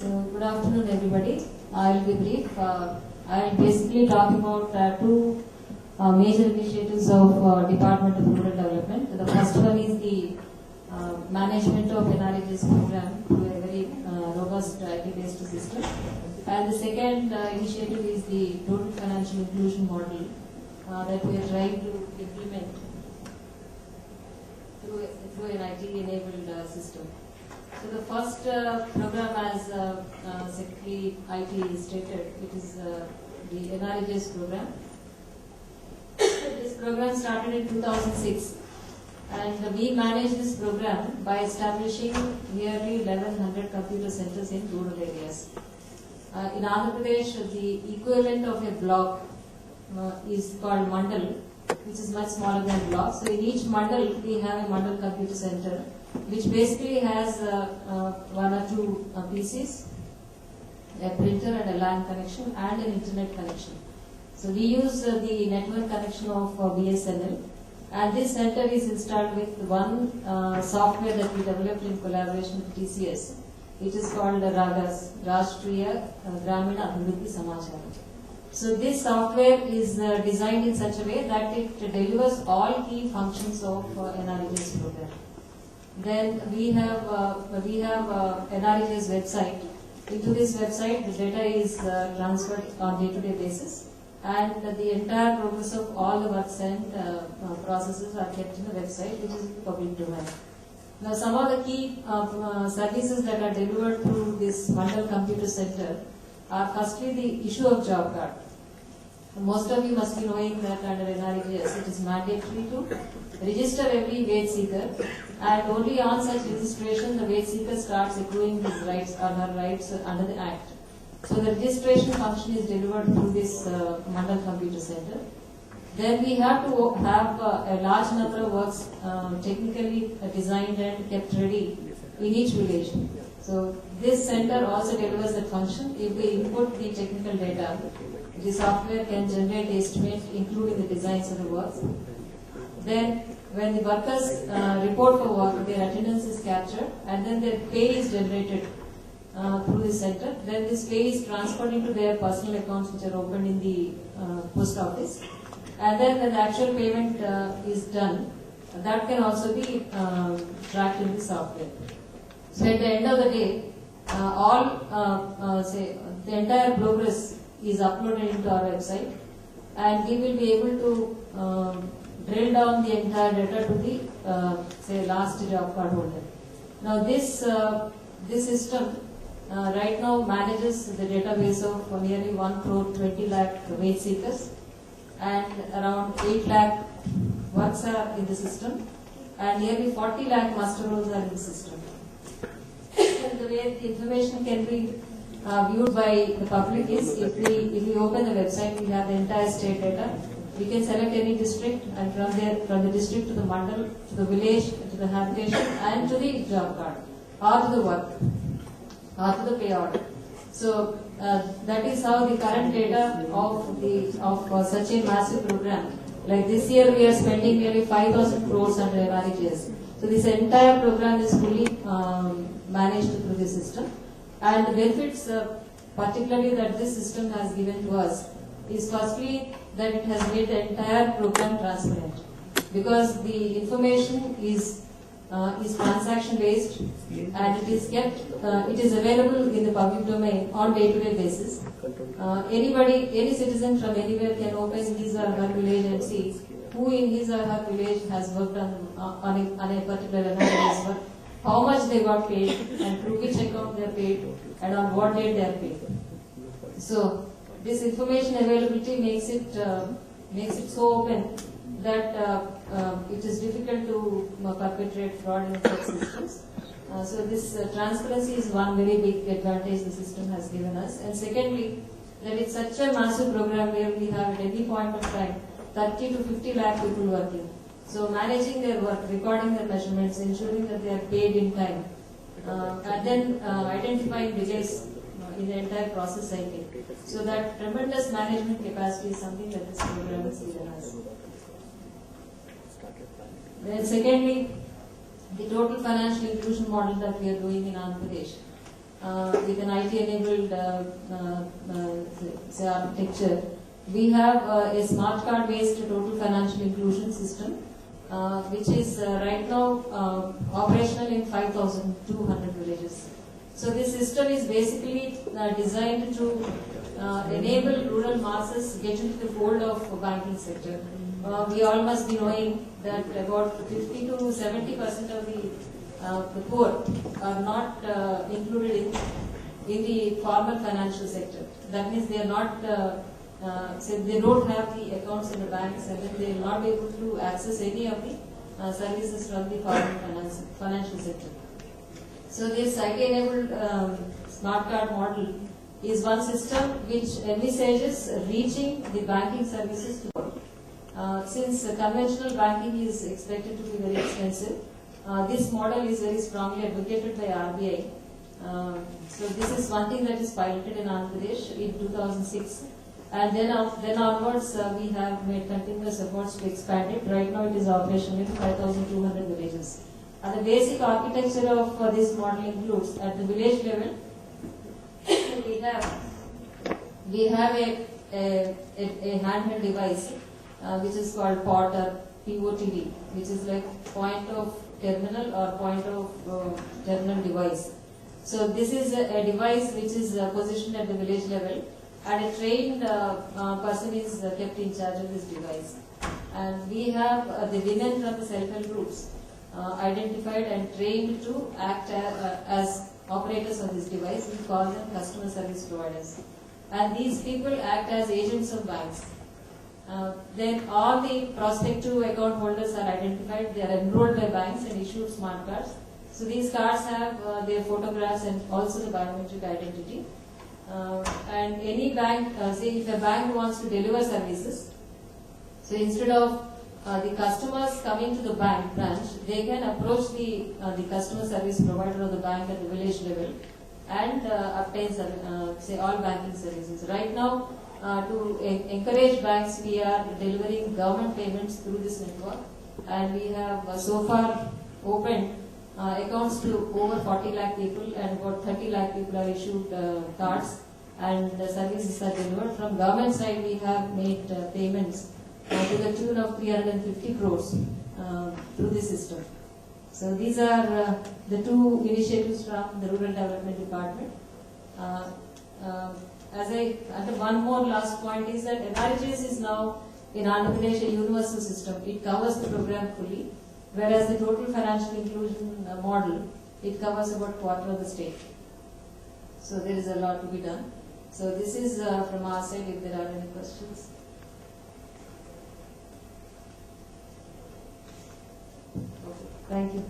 So, good afternoon, everybody. I will be brief. I will basically talk about two major initiatives of Department of Rural Development. The first one is the management of NRHS program through a very robust IT-based system. And the second initiative is the total financial inclusion model that we are trying to implement through an IT-enabled system. So the first program, as Secretary IT stated, it is the NRHS program. This program started in 2006, and we managed this program by establishing nearly 1100 computer centers in rural areas. In Andhra Pradesh, the equivalent of a block is called mandal, which is much smaller than block. So in each mandal, we have a mandal computer center, which basically has one or two PCs, a printer and a LAN connection and an internet connection. So we use the network connection of BSNL, and this center is installed with one software that we developed in collaboration with TCS, which is called RAGAS, Rashtriya Gramina Abhivrudhi Samachara. So this software is designed in such a way that it delivers all key functions of NRHS program. Then we have NRHS website. Into this website, the data is transferred on day-to-day basis, and the entire progress of all the works and processes are kept in the website, which is public domain. Now, some of the key services that are delivered through this Mandal Computer Center are firstly the issue of job card. Most of you must be knowing that under NRHS it is mandatory to register every wage seeker, and only on such registration the wage seeker starts accruing his rights or her rights under the Act. So the registration function is delivered through this Mandal Computer Center. Then we have to have a large number of works technically designed and kept ready in each village. So this center also delivers that function. If we input the technical data, the software can generate estimate including the designs of the works. Then when the workers report for work, their attendance is captured, and then their pay is generated through the center. Then this pay is transferred into their personal accounts, which are opened in the post office. And then when the actual payment is done, that can also be tracked in the software. So at the end of the day, the entire progress is uploaded into our website, and we will be able to drill down the entire data to the last job card holder. Now this system right now manages the database of nearly 1 crore 20 lakh wage seekers, and around 8 lakh works are in the system, and nearly 40 lakh master rolls are in the system. And the way the information can be viewed by the public is, if we open the website, we have the entire state data. We can select any district, and from the district to the mandal, to the village, to the habitation, and to the job card, or to the work, or to the pay order. So that is how the current data of such a massive program. Like this year, we are spending nearly 5,000 crores under NRHS. So this entire program is fully managed through the system, and the benefits, particularly that this system has given to us, is firstly that it has made the entire program transparent, because the information is transaction based, and it is kept, it is available in the public domain on day-to-day basis. Any citizen from anywhere can open his or her village and see who in his or her village has worked on a particular NRHS work, how much they got paid, and through which account they are paid, and on what date they are paid. So this information availability makes it so open that it is difficult to perpetrate fraud in such systems. So this transparency is one very big advantage the system has given us. And secondly, that it's such a massive program where we have at any point of time 30 to 50 lakh people working. So managing their work, recording their measurements, ensuring that they are paid in time, and then identifying delays in the entire process cycle. So that tremendous management capacity is something that this program has given us. Then secondly, the total financial inclusion model that we are doing in Andhra Pradesh. with an IT-enabled say architecture. We have a smart card-based total financial inclusion system, which is right now operational in 5,200 villages. So this system is basically designed to enable rural masses get into the fold of banking sector. We all must be knowing that about 50 to 70% of the poor are not included in the formal financial sector. That means they are not, so they don't have the accounts in the banks, and then they will not be able to access any of the services from the formal financial sector. So this IT-enabled smart card model is one system which envisages reaching the banking services to all. Since conventional banking is expected to be very expensive, this model is very strongly advocated by RBI. So this is one thing that is piloted in Andhra Pradesh in 2006, and then onwards we have made continuous efforts to expand it. Right now it is operational in 5,200 villages. And the basic architecture of this model includes, at the village level, we have a handheld device which is called POT or POTD, which is like point of terminal or point of terminal device. So this is a device which is positioned at the village level, and a trained person is kept in charge of this device. And we have the women from the self-help groups identified and trained to act as operators of this device. We call them customer service providers. And these people act as agents of banks. Then all the prospective account holders are identified. They are enrolled by banks and issued smart cards. So these cards have their photographs and also the biometric identity. And any bank, say if a bank wants to deliver services, so instead of the customers coming to the bank branch, they can approach the customer service provider of the bank at the village level and obtain say all banking services. Right now, to encourage banks, we are delivering government payments through this network, and we have so far opened accounts to over 40 lakh people, and about 30 lakh people are issued cards, and the services are delivered. From government side, we have made payments to the tune of 350 crores through the system. So these are the two initiatives from the Rural Development Department. And one more last point is that NRHS is now in Andhra Pradesh a universal system. It covers the program fully, whereas the total financial inclusion model, it covers about quarter of the state. So there is a lot to be done. So this is from our side, if there are any questions. Okay. Thank you.